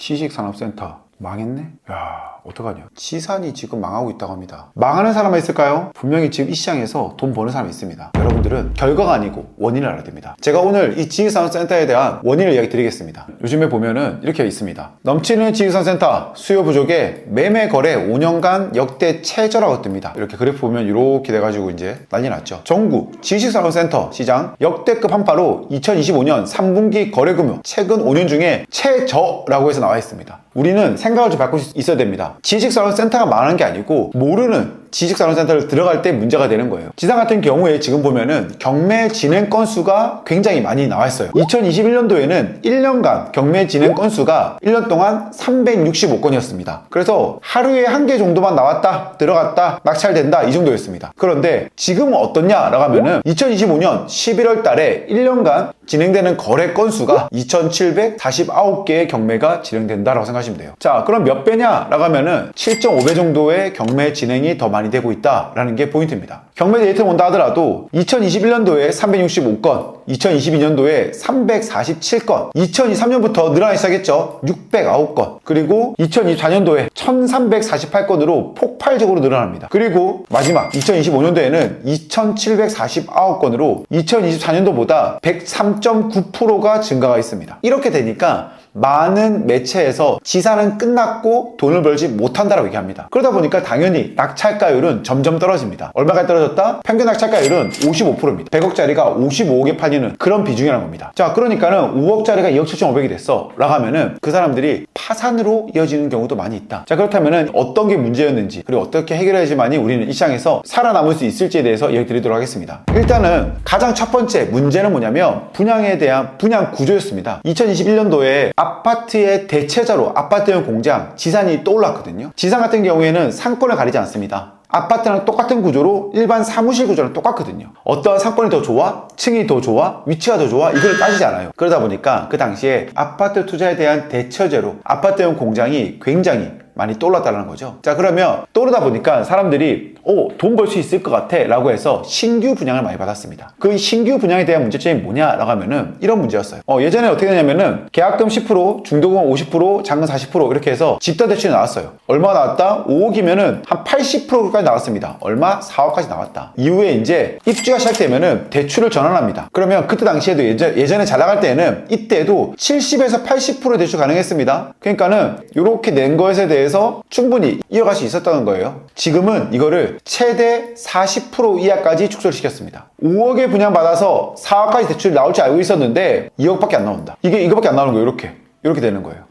지식산업센터 망했네? 야, 어떡하냐. 지산이 지금 망하고 있다고 합니다. 망하는 사람은 있을까요? 분명히 지금 이 시장에서 돈 버는 사람이 있습니다. 여러분들은 결과가 아니고 원인을 알아야 됩니다. 제가 오늘 이 지식산업센터에 대한 원인을 이야기 드리겠습니다. 요즘에 보면은 이렇게 있습니다. 넘치는 지식산업센터 수요 부족에 매매 거래 5년간 역대 최저라고 뜹니다. 이렇게 그래프 보면 이렇게 돼가지고 이제 난리 났죠. 전국 지식산업센터 시장 역대급 한파로 2025년 3분기 거래 규모 최근 5년 중에 최저라고 해서 나와 있습니다. 우리는 생각을 좀 바꿀 수 있어야 됩니다. 지식산업센터가 망하는 게 아니고 모르는 지식산업센터를 들어갈 때 문제가 되는 거예요. 지상 같은 경우에 지금 보면은 경매 진행 건수가 굉장히 많이 나와 있어요. 2021년도에는 1년간 경매 진행 건수가 1년 동안 365건이었습니다. 그래서 하루에 한 개 정도만 나왔다, 들어갔다, 낙찰된다 이 정도였습니다. 그런데 지금은 어떻냐라고 하면은 2025년 11월 달에 1년간 진행되는 거래 건수가 2,749개의 경매가 진행된다라고 생각하시면 돼요. 자, 그럼 몇 배냐라고 하면은 7.5배 정도의 경매 진행이 더 많이 되고 있다라는 게 포인트입니다. 경매 데이터를 본다 하더라도 2021년도에 365건, 2022년도에 347건, 2023년부터 늘어나기 시작했죠. 609건. 그리고 2024년도에 1348건으로 폭발적으로 늘어납니다. 그리고 마지막 2025년도에는 2749건으로 2024년도보다 103.9%가 증가가 있습니다. 이렇게 되니까 많은 매체에서 지산은 끝났고 돈을 벌지 못한다라고 얘기합니다. 그러다 보니까 당연히 낙찰가율은 점점 떨어집니다. 얼마까지 떨어졌다? 평균 낙찰가율은 55%입니다. 100억짜리가 55억에 팔리는 그런 비중이라는 겁니다. 자, 그러니까는 5억짜리가 2억 7,500이 됐어 라고 하면은 그 사람들이 파산으로 이어지는 경우도 많이 있다. 자, 그렇다면은 어떤 게 문제였는지 그리고 어떻게 해결해야지만이 우리는 이 시장에서 살아남을 수 있을지에 대해서 이야기 드리도록 하겠습니다. 일단은 가장 첫 번째 문제는 뭐냐면 분양에 대한 분양 구조였습니다. 2021년도에 아파트의 대체자로 아파트형 공장 지산이 떠올랐거든요. 지산 같은 경우에는 상권을 가리지 않습니다. 아파트랑 똑같은 구조로 일반 사무실 구조랑 똑같거든요. 어떤 상권이 더 좋아? 층이 더 좋아? 위치가 더 좋아? 이걸 따지지 않아요. 그러다 보니까 그 당시에 아파트 투자에 대한 대처제로 아파트형 공장이 굉장히 많이 떠올랐다는 거죠. 자, 그러면 떠오르다 보니까 사람들이 돈 벌 수 있을 것 같아 라고 해서 신규 분양을 많이 받았습니다. 그 신규 분양에 대한 문제점이 뭐냐라고 하면은 이런 문제였어요. 예전에 어떻게 되냐면은 계약금 10%, 중도금 50%, 잔금 40% 이렇게 해서 집단대출이 나왔어요. 얼마 나왔다? 5억이면은 한 80%까지 나왔습니다. 얼마? 4억까지 나왔다. 이후에 이제 입주가 시작되면은 대출을 전환합니다. 그러면 그때 당시에도 예전에 잘 나갈 때는 이때도 70에서 80% 대출 가능했습니다. 그러니까는 이렇게 낸 것에 대해서 충분히 이어갈 수 있었다는 거예요. 지금은 이거를 최대 40% 이하까지 축소시켰습니다. 5억에 분양받아서 4억까지 대출이 나올 줄 알고 있었는데 2억밖에 안 나온다. 이거밖에 안 나오는 거예요. 이렇게 되는 거예요.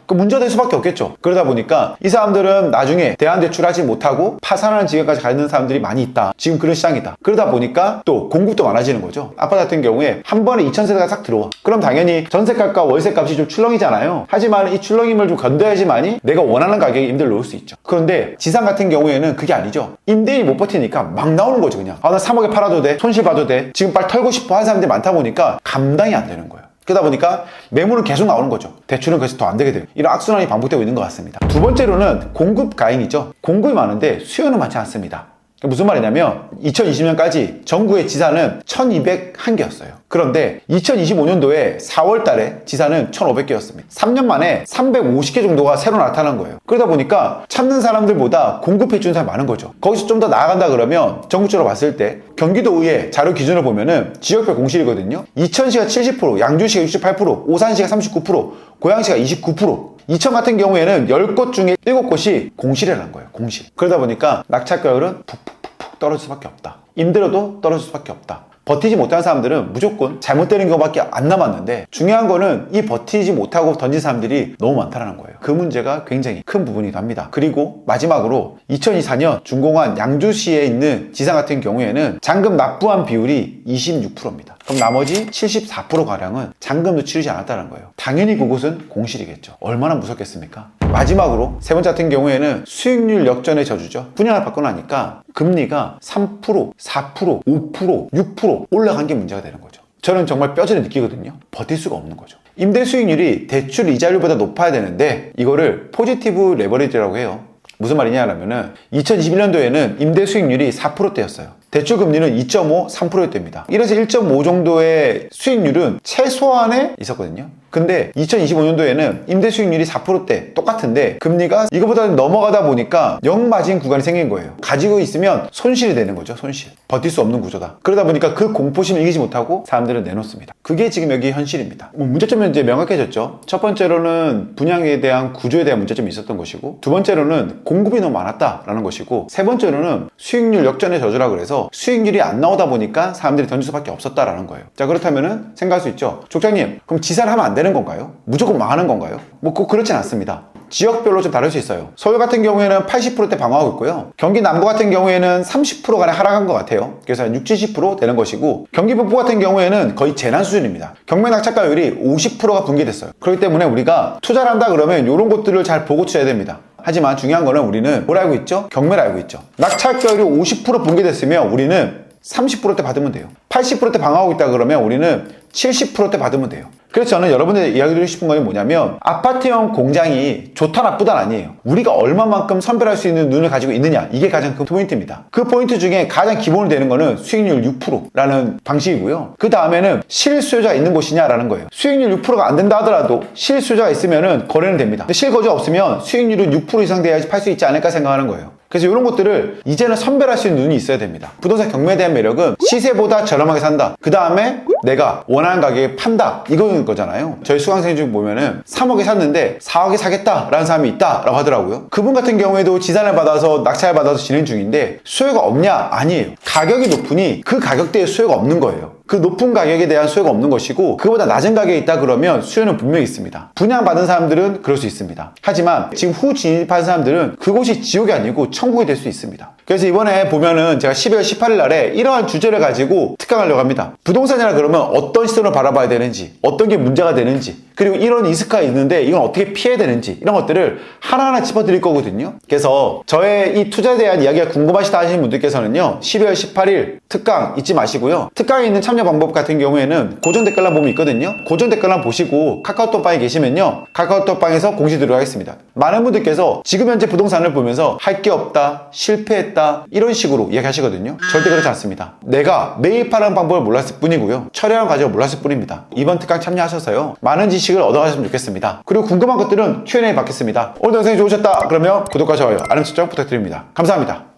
그 문제가 될 수밖에 없겠죠. 그러다 보니까 이 사람들은 나중에 대안대출하지 못하고 파산하는 지경까지 가 있는 사람들이 많이 있다. 지금 그런 시장이다. 그러다 보니까 또 공급도 많아지는 거죠. 아파트 같은 경우에 한 번에 2,000세대가 싹 들어와. 그럼 당연히 전세값과 월세값이 좀 출렁이잖아요. 하지만 이 출렁임을 좀 견뎌야지만이 내가 원하는 가격에 임대를 놓을 수 있죠. 그런데 지상 같은 경우에는 그게 아니죠. 임대인이 못 버티니까 막 나오는 거죠. 그냥 나 3억에 팔아도 돼, 손실 봐도 돼, 지금 빨리 털고 싶어 하는 사람들이 많다 보니까 감당이 안 되는 거예요. 그러다 보니까 매물은 계속 나오는 거죠. 대출은 그래서 더 안 되게 돼요. 이런 악순환이 반복되고 있는 것 같습니다. 두 번째로는 공급 가잉이죠. 공급이 많은데 수요는 많지 않습니다. 무슨 말이냐면 2020년까지 전국의 지산은 1,201개였어요. 그런데 2025년도에 4월 달에 지산은 1,500개였습니다. 3년 만에 350개 정도가 새로 나타난 거예요. 그러다 보니까 찾는 사람들보다 공급해 주는 사람이 많은 거죠. 거기서 좀 더 나아간다 그러면 전국적으로 봤을 때 경기도의회 자료 기준을 보면은 지역별 공실이거든요. 이천시가 70%, 양주시가 68%, 오산시가 39%, 고양시가 29%. 이천 같은 경우에는 10곳 중에 7곳이 공실이라는 거예요. 공실. 그러다 보니까 낙찰가율은 푹푹푹 떨어질 수밖에 없다. 임대료도 떨어질 수밖에 없다. 버티지 못하는 사람들은 무조건 잘못되는 경우밖에 안 남았는데 중요한 거는 이 버티지 못하고 던진 사람들이 너무 많다는 거예요. 그 문제가 굉장히 큰 부분이기도 합니다. 그리고 마지막으로 2024년 준공한 양주시에 있는 지상 같은 경우에는 잔금 납부한 비율이 26%입니다. 그럼 나머지 74%가량은 잔금도 치르지 않았다는 거예요. 당연히 그곳은 공실이겠죠. 얼마나 무섭겠습니까? 마지막으로 세 번째 같은 경우에는 수익률 역전의 저주죠. 분양을 받고 나니까 금리가 3%, 4%, 5%, 6% 올라간 게 문제가 되는 거죠. 저는 정말 뼈저리 느끼거든요. 버틸 수가 없는 거죠. 임대 수익률이 대출 이자율보다 높아야 되는데 이거를 포지티브 레버리지라고 해요. 무슨 말이냐 하면은 2021년도에는 임대 수익률이 4%대였어요. 대출 금리는 2.5, 3%대입니다. 이래서 1.5 정도의 수익률은 최소한에 있었거든요. 근데 2025년도에는 임대 수익률이 4%대 똑같은데 금리가 이거보다 넘어가다 보니까 역마진 구간이 생긴 거예요. 가지고 있으면 손실이 되는 거죠. 손실. 버틸 수 없는 구조다. 그러다 보니까 그 공포심을 이기지 못하고 사람들은 내놓습니다. 그게 지금 여기 현실입니다. 문제점은 이제 명확해졌죠. 첫 번째로는 분양에 대한 구조에 대한 문제점이 있었던 것이고, 두 번째로는 공급이 너무 많았다라는 것이고, 세 번째로는 수익률 역전의 저주라 그래서 수익률이 안 나오다 보니까 사람들이 던질 수밖에 없었다라는 거예요. 자, 그렇다면은 생각할 수 있죠. 족장님, 그럼 지사를 하면 안 되는 건가요? 무조건 망하는 건가요? 뭐 꼭 그렇진 않습니다. 지역별로 좀 다를 수 있어요. 서울 같은 경우에는 80%대 방어하고 있고요. 경기 남부 같은 경우에는 30% 가량 하락한 것 같아요. 그래서 한 60, 70% 되는 것이고, 경기 북부 같은 경우에는 거의 재난 수준입니다. 경매 낙찰가율이 50%가 붕괴됐어요. 그렇기 때문에 우리가 투자를 한다 그러면 이런 것들을 잘 보고 투자해야 됩니다. 하지만 중요한 거는 우리는 뭘 알고 있죠? 경매를 알고 있죠. 낙찰가율이 50% 붕괴됐으면 우리는 30%대 받으면 돼요. 80%대 방어하고 있다 그러면 우리는 70%대 받으면 돼요. 그래서 저는 여러분들 이야기 드리고 싶은 건 뭐냐면, 아파트형 공장이 좋다 나쁘다 아니에요. 우리가 얼마만큼 선별할 수 있는 눈을 가지고 있느냐, 이게 가장 큰 포인트입니다. 그 포인트 중에 가장 기본으로 되는 거는 수익률 6%라는 방식이고요. 그 다음에는 실수요자가 있는 곳이냐라는 거예요. 수익률 6%가 안 된다 하더라도 실수요자가 있으면 거래는 됩니다. 근데 실거주가 없으면 수익률은 6% 이상 돼야지 팔 수 있지 않을까 생각하는 거예요. 그래서 이런 것들을 이제는 선별할 수 있는 눈이 있어야 됩니다. 부동산 경매에 대한 매력은 시세보다 저렴하게 산다. 그 다음에 내가 원하는 가격에 판다. 이거는 거잖아요. 저희 수강생 중 보면은 3억에 샀는데 4억에 사겠다라는 사람이 있다라고 하더라고요. 그분 같은 경우에도 지산을 받아서 낙찰을 받아서 진행 중인데 수요가 없냐? 아니에요. 가격이 높으니 그 가격대에 수요가 없는 거예요. 그 높은 가격에 대한 수요가 없는 것이고, 그거보다 낮은 가격에 있다 그러면 수요는 분명히 있습니다. 분양받은 사람들은 그럴 수 있습니다. 하지만 지금 후 진입한 사람들은 그곳이 지옥이 아니고 천국이 될 수 있습니다. 그래서 이번에 보면은 제가 12월 18일 날에 이러한 주제를 가지고 특강하려고 합니다. 부동산이라 그러면 어떤 시선으로 바라봐야 되는지, 어떤 게 문제가 되는지, 그리고 이런 리스크가 있는데 이건 어떻게 피해야 되는지, 이런 것들을 하나하나 짚어드릴 거거든요. 그래서 저의 이 투자에 대한 이야기가 궁금하시다 하시는 분들께서는요, 12월 18일 특강 잊지 마시고요. 특강에 있는 참여 방법 같은 경우에는 고정 댓글란 보면 있거든요. 고정 댓글란 보시고 카카오톡방에 계시면요, 카카오톡방에서 공지 들어가겠습니다. 많은 분들께서 지금 현재 부동산을 보면서 할 게 없다, 실패했다, 이런 식으로 이야기하시거든요. 절대 그렇지 않습니다. 내가 매입하는 방법을 몰랐을 뿐이고요, 처리하는 과정을 몰랐을 뿐입니다. 이번 특강 참여하셔서요, 많은 지식을 얻어가셨으면 좋겠습니다. 그리고 궁금한 것들은 Q&A 받겠습니다. 오늘 영상이 좋으셨다 그러면 구독과 좋아요, 알림 설정 부탁드립니다. 감사합니다.